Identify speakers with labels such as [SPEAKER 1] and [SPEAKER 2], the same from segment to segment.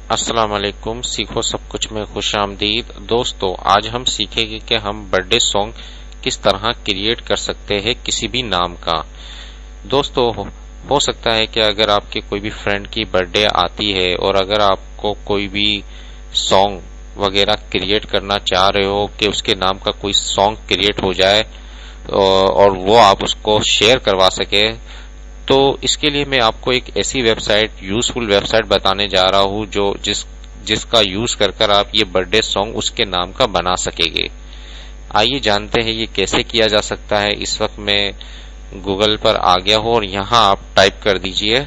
[SPEAKER 1] अस्सलाम वालेकुम। सीखो सब कुछ में खुशामदीद। दोस्तों, आज हम सीखेंगे कि हम बर्थडे सॉन्ग किस तरह क्रिएट कर सकते हैं किसी भी नाम का। दोस्तों, हो सकता है कि अगर आपके कोई भी फ्रेंड की बर्थडे आती है और अगर आपको कोई भी सॉन्ग वगैरह क्रिएट करना चाह रहे हो कि उसके नाम का कोई सॉन्ग क्रिएट हो जाए और वो आप उसको शेयर करवा सके, तो इसके लिए मैं आपको एक ऐसी वेबसाइट, यूजफुल वेबसाइट बताने जा रहा हूं जो जिसका यूज कर आप ये बर्थडे सॉन्ग उसके नाम का बना सकेंगे। आइए जानते हैं ये कैसे किया जा सकता है। इस वक्त मैं गूगल पर आ गया हूं और यहां आप टाइप कर दीजिए।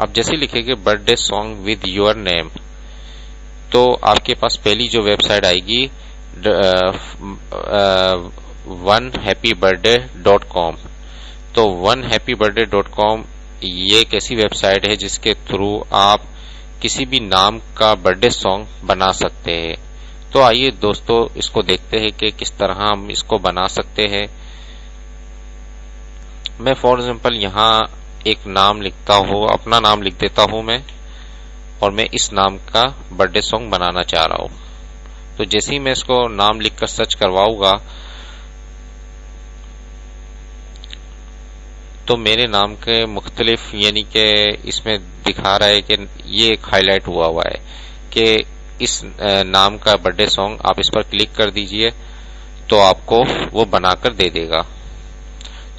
[SPEAKER 1] आप जैसे लिखेंगे birthday song with your name, तो आपके पास पहली जो वेबसाइट आएगी onehappybirthday.com। तो onehappybirthday.com ये एक ऐसी वेबसाइट है जिसके थ्रू आप किसी भी नाम का बर्थडे सॉन्ग बना सकते हैं। तो आइए दोस्तों, इसको देखते हैं कि किस तरह हम इसको बना सकते हैं। मैं फॉर एग्जांपल यहाँ एक नाम लिखता हूँ, अपना नाम लिख देता हूँ मैं, और मैं इस नाम का बर्थडे सॉन्ग बनाना चाह रहा हूँ। तो जैसे ही मैं इसको नाम लिखकर सर्च करवाऊंगा तो मेरे नाम के मुख्तलिफ, यानी कि इसमें दिखा रहा है कि ये एक हाईलाइट हुआ है कि इस नाम का बर्थडे सॉन्ग, आप इस पर क्लिक कर दीजिए तो आपको वो बनाकर दे देगा।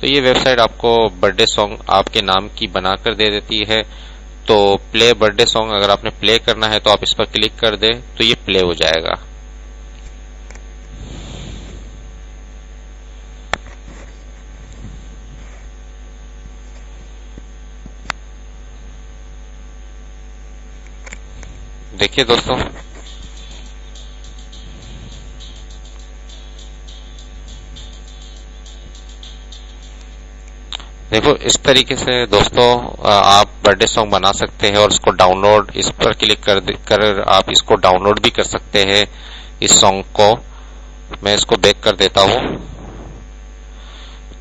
[SPEAKER 1] तो ये वेबसाइट आपको बर्थडे सॉन्ग आपके नाम की बनाकर दे देती है। तो प्ले बर्थडे सॉन्ग अगर आपने प्ले करना है तो आप इस पर क्लिक कर दे तो ये प्ले हो जाएगा। देखिए दोस्तों, देखो इस तरीके से दोस्तों आप बर्थडे सॉन्ग बना सकते हैं और इसको डाउनलोड, इस पर क्लिक कर आप इसको डाउनलोड भी कर सकते हैं इस सॉन्ग को। मैं इसको बैक कर देता हूं।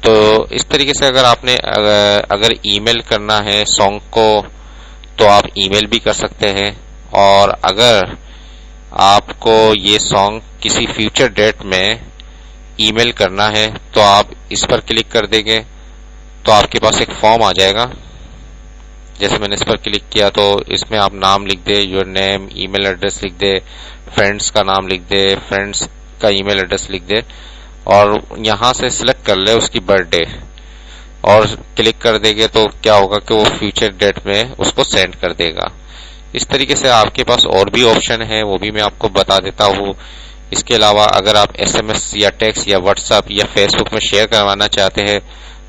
[SPEAKER 1] तो इस तरीके से अगर आपने अगर ईमेल करना है सॉन्ग को तो आप ईमेल भी कर सकते हैं, और अगर आपको ये सॉन्ग किसी फ्यूचर डेट में ईमेल करना है तो आप इस पर क्लिक कर देंगे तो आपके पास एक फॉर्म आ जाएगा। जैसे मैंने इस पर क्लिक किया तो इसमें आप नाम लिख दे, योर नेम, ईमेल एड्रेस लिख दे, फ्रेंड्स का नाम लिख दे, फ्रेंड्स का ईमेल एड्रेस लिख दे, और यहां से सिलेक्ट कर ले उसकी बर्थडे और क्लिक कर देंगे तो क्या होगा कि वो फ्यूचर डेट में उसको सेंड कर देगा। इस तरीके से आपके पास और भी ऑप्शन है, वो भी मैं आपको बता देता हूँ। इसके अलावा अगर आप एसएमएस या टेक्स्ट या व्हाट्सएप या फेसबुक में शेयर करवाना चाहते हैं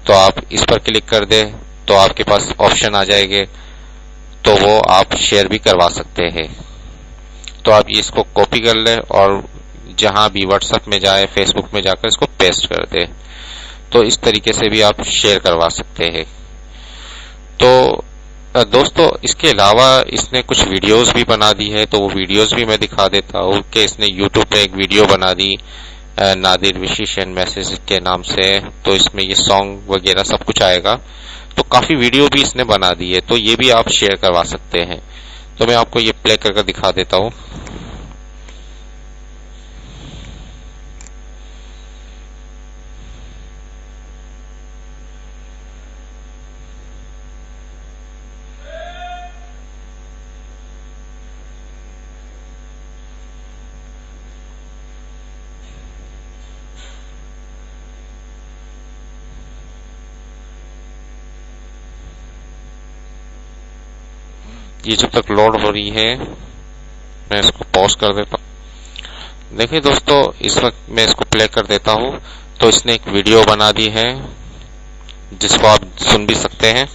[SPEAKER 1] तो आप इस पर क्लिक कर दे तो आपके पास ऑप्शन आ जाएंगे, तो वो आप शेयर भी करवा सकते हैं। तो आप इसको कॉपी कर ले और जहां भी व्हाट्सएप में जाए, फेसबुक में जाकर इसको पेस्ट कर दे, तो इस तरीके से भी आप शेयर करवा सकते हैं। तो दोस्तों, इसके अलावा इसने कुछ वीडियोस भी बना दी है, तो वो वीडियोस भी मैं दिखा देता हूँ कि इसने यूट्यूब पे एक वीडियो बना दी नादिर विशेष एंड मैसेज के नाम से। तो इसमें ये सॉन्ग वगैरह सब कुछ आएगा। तो काफी वीडियो भी इसने बना दी है, तो ये भी आप शेयर करवा सकते हैं। तो मैं आपको ये प्ले करके दिखा देता हूँ। ये जब तक लोड हो रही है मैं इसको पॉज कर देता हूँ। देखिए दोस्तों, इस वक्त मैं इसको प्ले कर देता हूँ तो इसने एक वीडियो बना दी है जिसको आप सुन भी सकते हैं।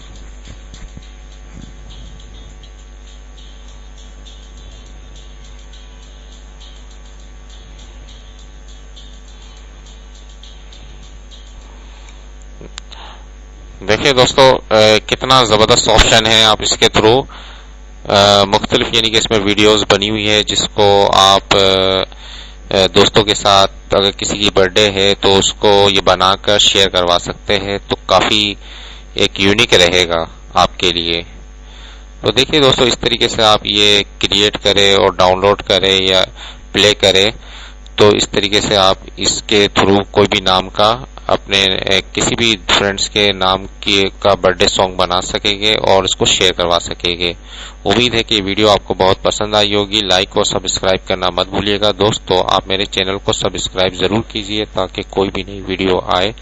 [SPEAKER 1] देखिए दोस्तों, कितना जबरदस्त ऑप्शन है। आप इसके थ्रू मुख्तलिफ, यानी कि इसमें वीडियोस बनी हुई है जिसको आप दोस्तों के साथ अगर किसी की बर्थडे है तो उसको ये बनाकर शेयर करवा सकते हैं। तो काफी एक यूनिक रहेगा आपके लिए। तो देखिए दोस्तों, इस तरीके से आप ये क्रिएट करें और डाउनलोड करें या प्ले करें, तो इस तरीके से आप इसके थ्रू कोई भी नाम का अपने किसी भी फ्रेंड्स के नाम की का बर्थडे सॉन्ग बना सकेंगे और इसको शेयर करवा सकेंगे। उम्मीद है कि ये वीडियो आपको बहुत पसंद आई होगी। लाइक और सब्सक्राइब करना मत भूलिएगा दोस्तों। आप मेरे चैनल को सब्सक्राइब जरूर कीजिए ताकि कोई भी नई वीडियो आए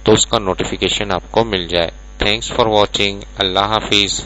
[SPEAKER 1] तो उसका नोटिफिकेशन आपको मिल जाए। Thanks for watching. Allah Hafiz.